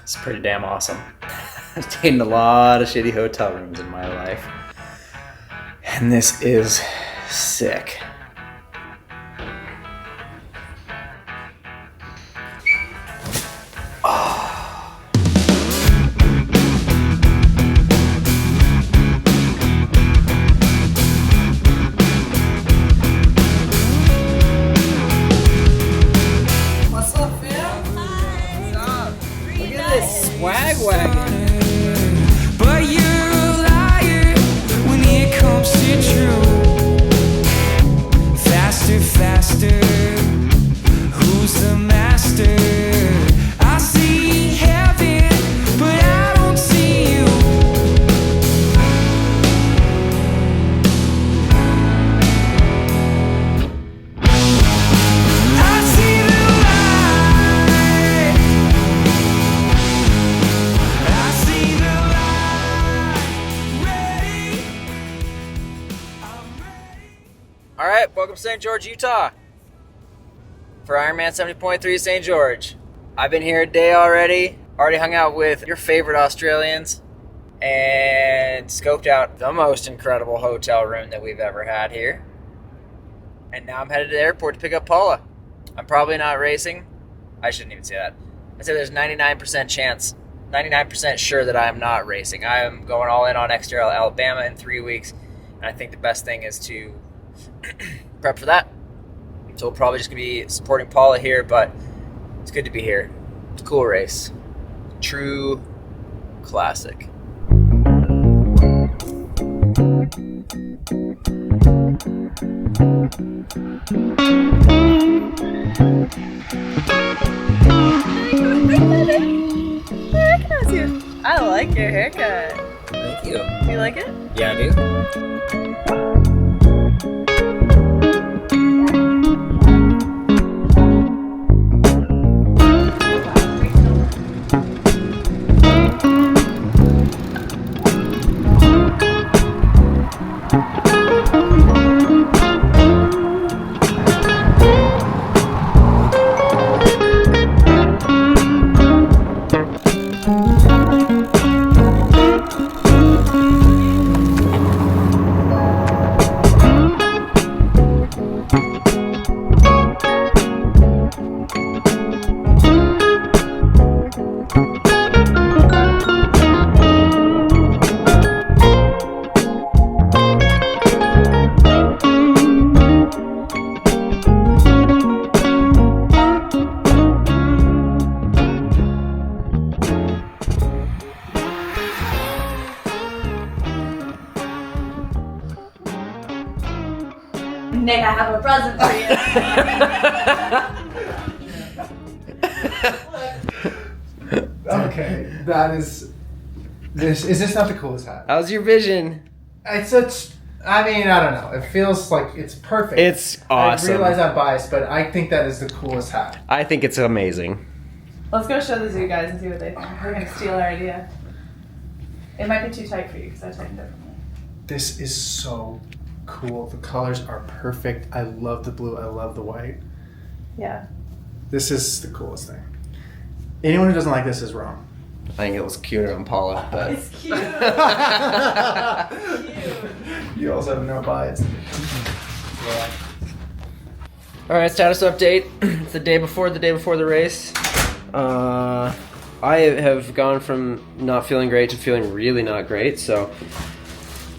It's pretty damn awesome. I've stayed in a lot of shitty hotel rooms in my life, and this is sick. Swag wagon. But you're a liar when it comes to true. Faster, faster. Who's the master? I see heaven, but I don't see you. I see the light. I see the light. Ready. I'm ready. All right, welcome to St. George, Utah for Ironman 70.3 St. George. I've been here a day already hung out with your favorite Australians, and scoped out the most incredible hotel room that we've ever had here. And now I'm headed to the airport to pick up Paula. I'm probably not racing. I shouldn't even say that. I say there's 99% chance, 99% sure that I am not racing. I am going all in on Exeter, Alabama in 3 weeks, and I think the best thing is to prep for that. So we'll probably just gonna be supporting Paula here, but it's good to be here. It's a cool race. True classic. I like your haircut. Thank you. You like it? Yeah, I do. Nick, I have a present for you. Okay, that is. Is this not the coolest hat? How's your vision? It's I mean, I don't know. It feels like it's perfect. It's awesome. I realize I'm biased, but I think that is the coolest hat. I think it's amazing. Let's go show the zoo guys and see what they think. We're gonna steal our idea. It might be too tight for you because I tightened it. This is so cool. The colors are perfect. I love the blue. I love the white. Yeah. This is the coolest thing. Anyone who doesn't like this is wrong. I think it was cuter on Paula, but It's cute. You also have no bias. Yeah. all right. Status update. It's the day before the race. I have gone from not feeling great to feeling really not great. So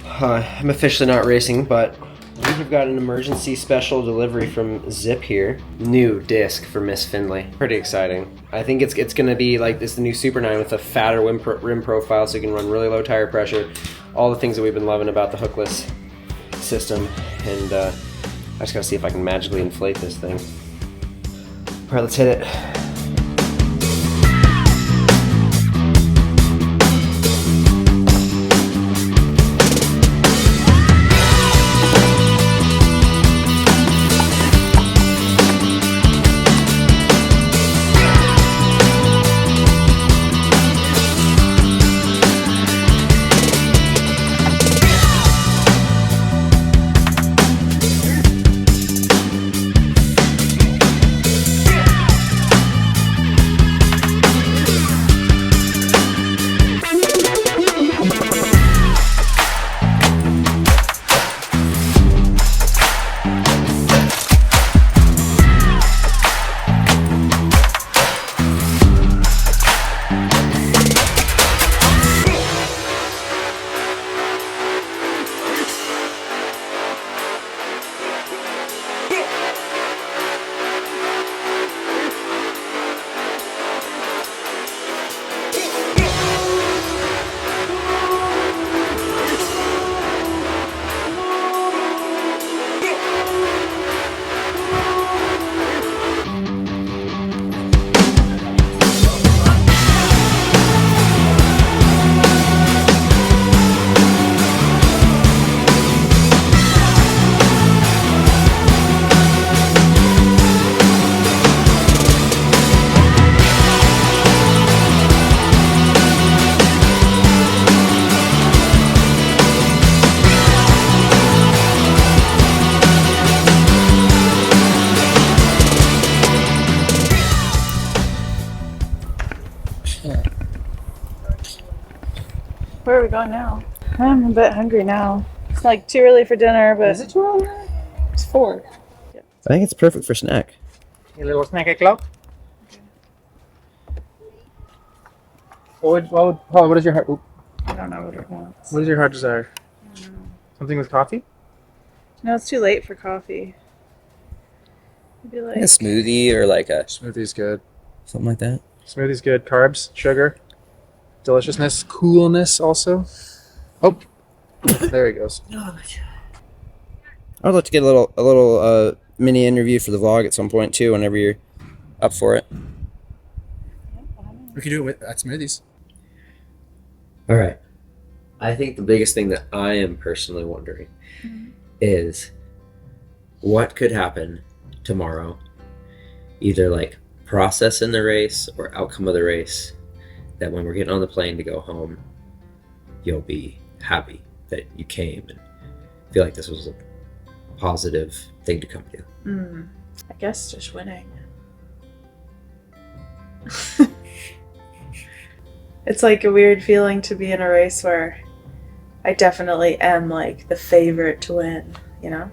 I'm officially not racing, but we have got an emergency special delivery from Zip here. New disc for Miss Findlay. Pretty exciting. I think it's going to be like this, the new Super 9 with a fatter rim profile, so you can run really low tire pressure. All the things that we've been loving about the hookless system. And I just got to see if I can magically inflate this thing. All right, let's hit it. Where are we going now? I'm a bit hungry now. It's like too early for dinner, but Is it too early? It's 4. I think it's perfect for snack. A little snack club. Paula, what is your heart? I don't know what it wants. What is your heart desire? Something with coffee? No, it's too late for coffee. Maybe like A smoothie or like a Smoothie's good. something like that. Smoothie's good. Carbs, sugar, deliciousness, coolness also. Oh, there he goes. I'd like to get a little mini interview for the vlog at some point too, whenever you're up for it. We can do it with at smoothies. All right. I think the biggest thing that I am personally wondering is what could happen tomorrow, either like process in the race or outcome of the race, that when we're getting on the plane to go home, you'll be happy that you came and feel like this was a positive thing to come to. I guess just winning. It's like a weird feeling to be in a race where I definitely am like the favorite to win, you know?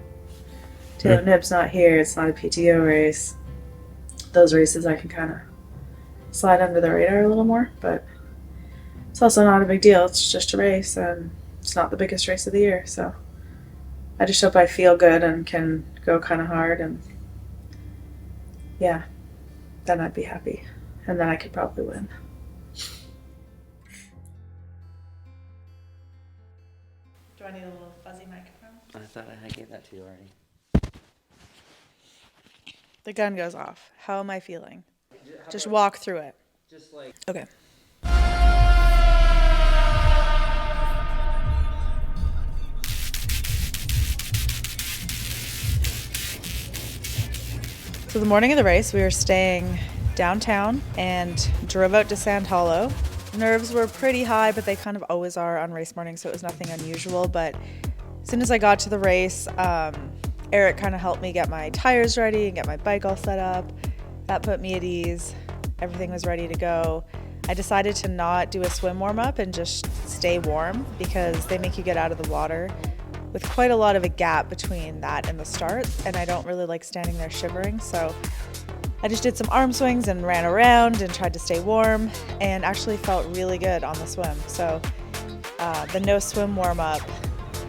Taylor Nibb's not here, it's not a PTO race. Those races I can kind of slide under the radar a little more, but it's also not a big deal. It's just a race and it's not the biggest race of the year, so I just hope I feel good and can go kind of hard, and yeah, then I'd be happy, and then I could probably win. Do I need a little fuzzy microphone? I thought I gave that to you already. The gun goes off. How am I feeling? Just walk through it. Just like Okay. So the morning of the race, we were staying downtown and drove out to Sand Hollow. Nerves were pretty high, but they kind of always are on race morning, so it was nothing unusual. But as soon as I got to the race, Eric kind of helped me get my tires ready and get my bike all set up. That put me at ease. Everything was ready to go. I decided to not do a swim warm-up and just stay warm because they make you get out of the water with quite a lot of a gap between that and the start, and I don't really like standing there shivering, so I just did some arm swings and ran around and tried to stay warm and actually felt really good on the swim. So the no swim warm-up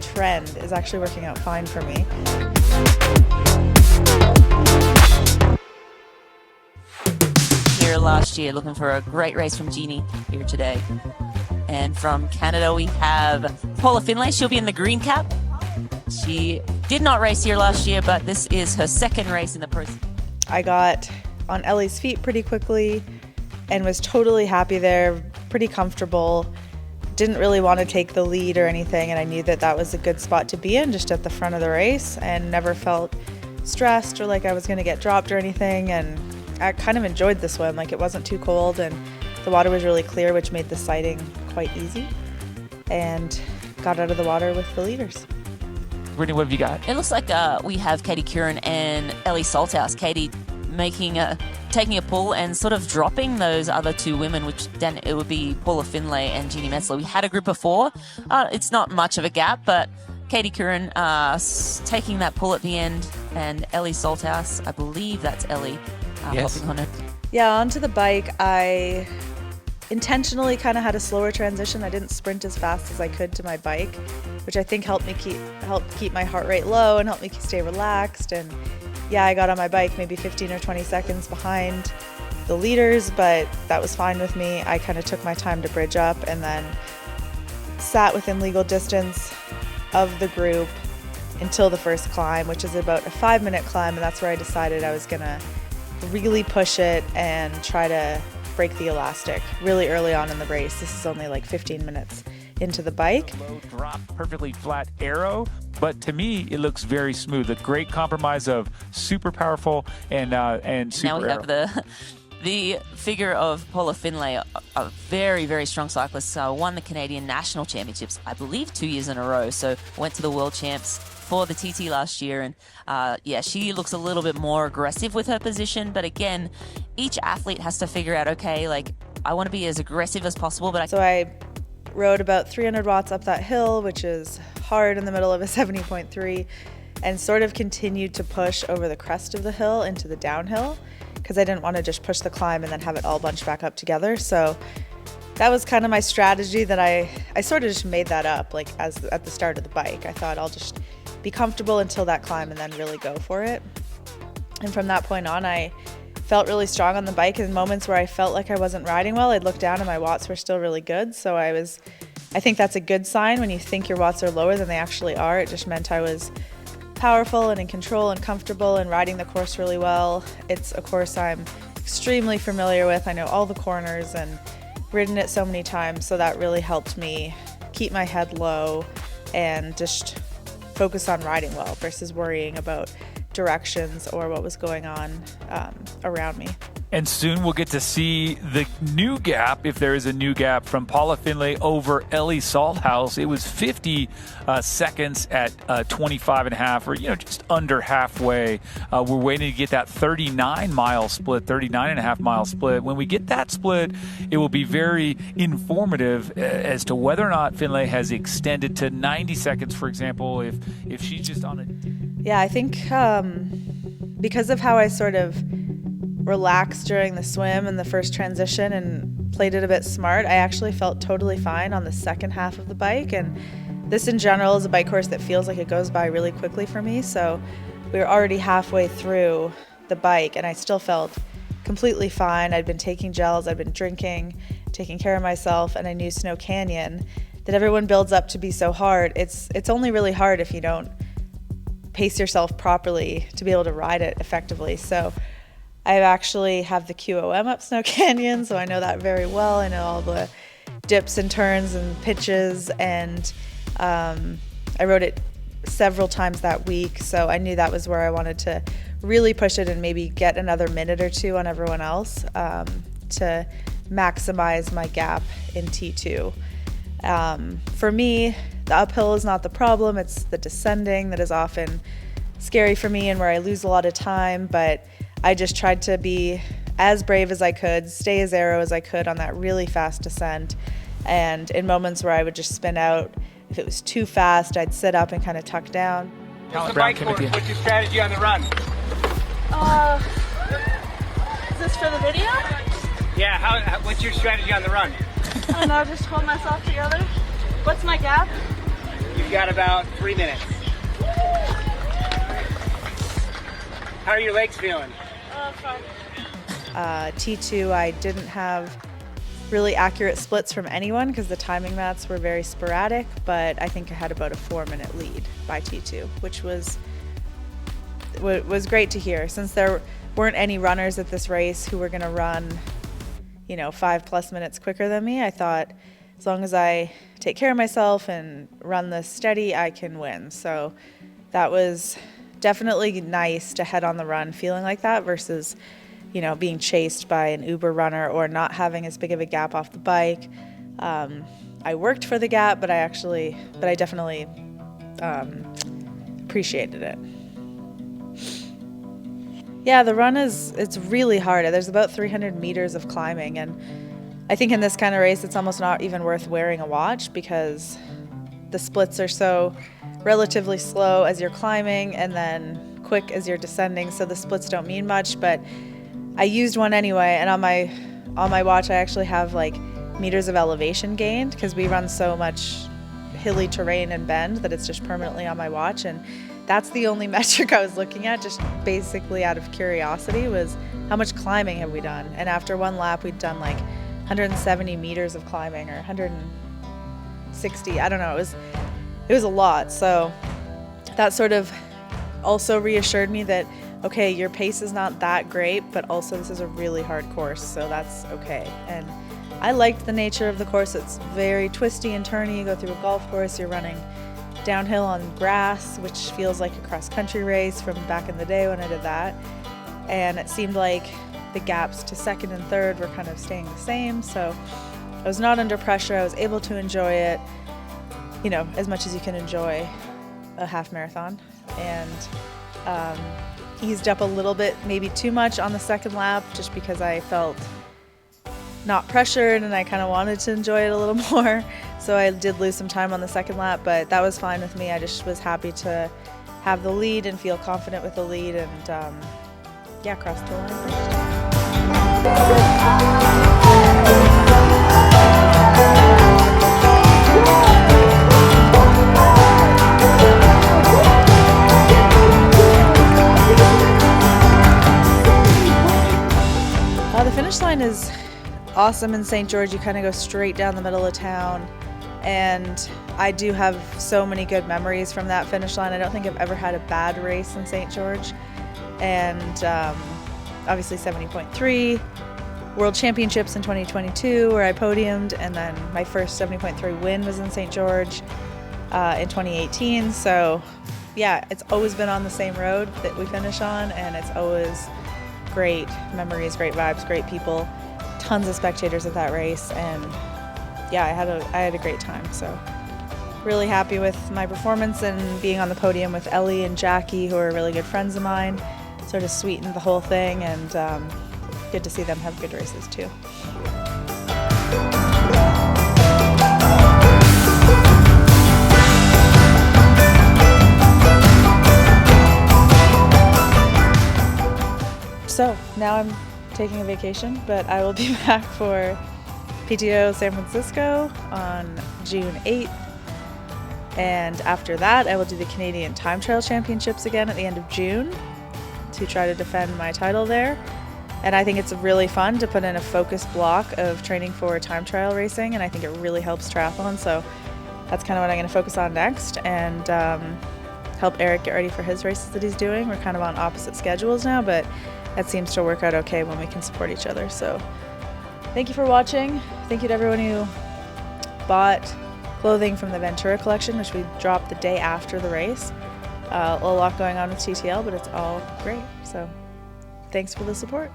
trend is actually working out fine for me. Here last year looking for a great race from Jeannie here today. And from Canada we have Paula Findlay. She'll be in the green cap. She did not race here last year, but this is her second race in the pro. I got on Ellie's feet pretty quickly and was totally happy there, pretty comfortable. Didn't really want to take the lead or anything, and I knew that that was a good spot to be in, just at the front of the race, and never felt stressed or like I was going to get dropped or anything. And I kind of enjoyed the swim. Like, it wasn't too cold and the water was really clear, which made the sighting quite easy, and got out of the water with the leaders. Brittany, what have you got? It looks like we have Katie Curran and Ellie Salthouse. Katie taking a pull and sort of dropping those other two women, which then it would be Paula Findlay and Jeannie Metzler. We had a group of 4. It's not much of a gap, but Katie Curran taking that pull at the end, and Ellie Salthouse, I believe that's Ellie, Yes. hopping on it. Yeah, onto the bike, I intentionally kind of had a slower transition. I didn't sprint as fast as I could to my bike, which I think helped keep my heart rate low and helped me stay relaxed. And yeah, I got on my bike maybe 15 or 20 seconds behind the leaders, but that was fine with me. I kind of took my time to bridge up and then sat within legal distance of the group until the first climb, which is about a 5-minute climb, and that's where I decided I was gonna really push it and try to break the elastic really early on in the race. This is only like 15 minutes into the bike. Low drop, perfectly flat arrow, but to me it looks very smooth. A great compromise of super powerful and super Now we arrow. have the figure of Paula Findlay, a very, very strong cyclist. Won the Canadian National Championships, I believe, 2 years in a row. So went to the World Champs for the TT last year. And yeah, she looks a little bit more aggressive with her position. But again, each athlete has to figure out, okay, like, I want to be as aggressive as possible, but So I rode about 300 watts up that hill, which is hard in the middle of a 70.3, and sort of continued to push over the crest of the hill into the downhill because I didn't want to just push the climb and then have it all bunched back up together. So that was kind of my strategy that I sort of just made that up like as at the start of the bike. I thought I'll just be comfortable until that climb and then really go for it. And from that point on, I felt really strong on the bike. In moments where I felt like I wasn't riding well, I'd look down and my watts were still really good. So I think that's a good sign when you think your watts are lower than they actually are. It just meant I was powerful and in control and comfortable and riding the course really well. It's a course I'm extremely familiar with. I know all the corners and ridden it so many times. So that really helped me keep my head low and just focus on riding well versus worrying about directions or what was going on around me. And soon we'll get to see the new gap, if there is a new gap, from Paula Findlay over Ellie Salthouse. It was 50 seconds at 25 and a half, or just under halfway. We're waiting to get that 39-mile split, 39.5-mile split. When we get that split, it will be very informative as to whether or not Findlay has extended to 90 seconds, for example, if she's just on a... Yeah, I think because of how I sort of relaxed during the swim and the first transition and played it a bit smart, I actually felt totally fine on the second half of the bike. And this in general is a bike course that feels like it goes by really quickly for me. So we were already halfway through the bike and I still felt completely fine. I'd been taking gels, I'd been drinking, taking care of myself, and I knew Snow Canyon, that everyone builds up to be so hard. It's only really hard if you don't pace yourself properly to be able to ride it effectively. So I actually have the QOM up Snow Canyon, so I know that very well. I know all the dips and turns and pitches, and I rode it several times that week, so I knew that was where I wanted to really push it and maybe get another minute or two on everyone else to maximize my gap in T2. For me, the uphill is not the problem, it's the descending that is often scary for me and where I lose a lot of time, but I just tried to be as brave as I could, stay as aero as I could on that really fast descent. And in moments where I would just spin out, if it was too fast, I'd sit up and kind of tuck down. What's the bike course? What's your strategy on the run? Is this for the video? Yeah, what's your strategy on the run? I don't know, just hold myself together. What's my gap? You've got about 3 minutes. How are your legs feeling? Fine. T2, I didn't have really accurate splits from anyone because the timing mats were very sporadic, but I think I had about a 4-minute lead by T2, which was great to hear since there weren't any runners at this race who were going to run 5+ minutes quicker than me. I thought as long as I take care of myself and run this steady, I can win. So that was definitely nice to head on the run feeling like that versus being chased by an Uber runner or not having as big of a gap off the bike. I worked for the gap, but I definitely appreciated it. Yeah, the run it's really hard. There's about 300 meters of climbing, and I think in this kind of race it's almost not even worth wearing a watch because the splits are so relatively slow as you're climbing and then quick as you're descending, so the splits don't mean much, but I used one anyway, and on my watch I actually have like meters of elevation gained because we run so much hilly terrain and bend that it's just permanently on my watch, and that's the only metric I was looking at, just basically out of curiosity, was how much climbing have we done. And after one lap we'd done like 170 meters of climbing or 160, I don't know, it was a lot. So that sort of also reassured me that okay, your pace is not that great, but also this is a really hard course, so that's okay. And I liked the nature of the course. It's very twisty and turny. You go through a golf course, you're running downhill on grass, which feels like a cross-country race from back in the day when I did that. And it seemed like the gaps to second and third were kind of staying the same, so I was not under pressure. I was able to enjoy it, as much as you can enjoy a half marathon. And eased up a little bit, maybe too much on the second lap, just because I felt not pressured, and I kind of wanted to enjoy it a little more. So I did lose some time on the second lap, but that was fine with me. I just was happy to have the lead and feel confident with the lead, and yeah, cross the line The finish line is awesome in St. George. You kind of go straight down the middle of town, and I do have so many good memories from that finish line. I don't think I've ever had a bad race in St. George, and obviously 70.3, World Championships in 2022 where I podiumed, and then my first 70.3 win was in St. George in 2018. So yeah, it's always been on the same road that we finish on, and it's always great memories, great vibes, great people, tons of spectators at that race, and yeah, I had a great time. So really happy with my performance, and being on the podium with Ellie and Jackie, who are really good friends of mine, sort of sweetened the whole thing, and good to see them have good races too. So now I'm taking a vacation, but I will be back for PTO San Francisco on June 8th. And after that, I will do the Canadian Time Trial Championships again at the end of June to try to defend my title there. And I think it's really fun to put in a focused block of training for time trial racing, and I think it really helps triathlon. So that's kind of what I'm going to focus on next, and help Eric get ready for his races that he's doing. We're kind of on opposite schedules now, but that seems to work out okay when we can support each other. So thank you for watching. Thank you to everyone who bought clothing from the Ventura collection, which we dropped the day after the race. A lot going on with TTL, but it's all great. So thanks for the support.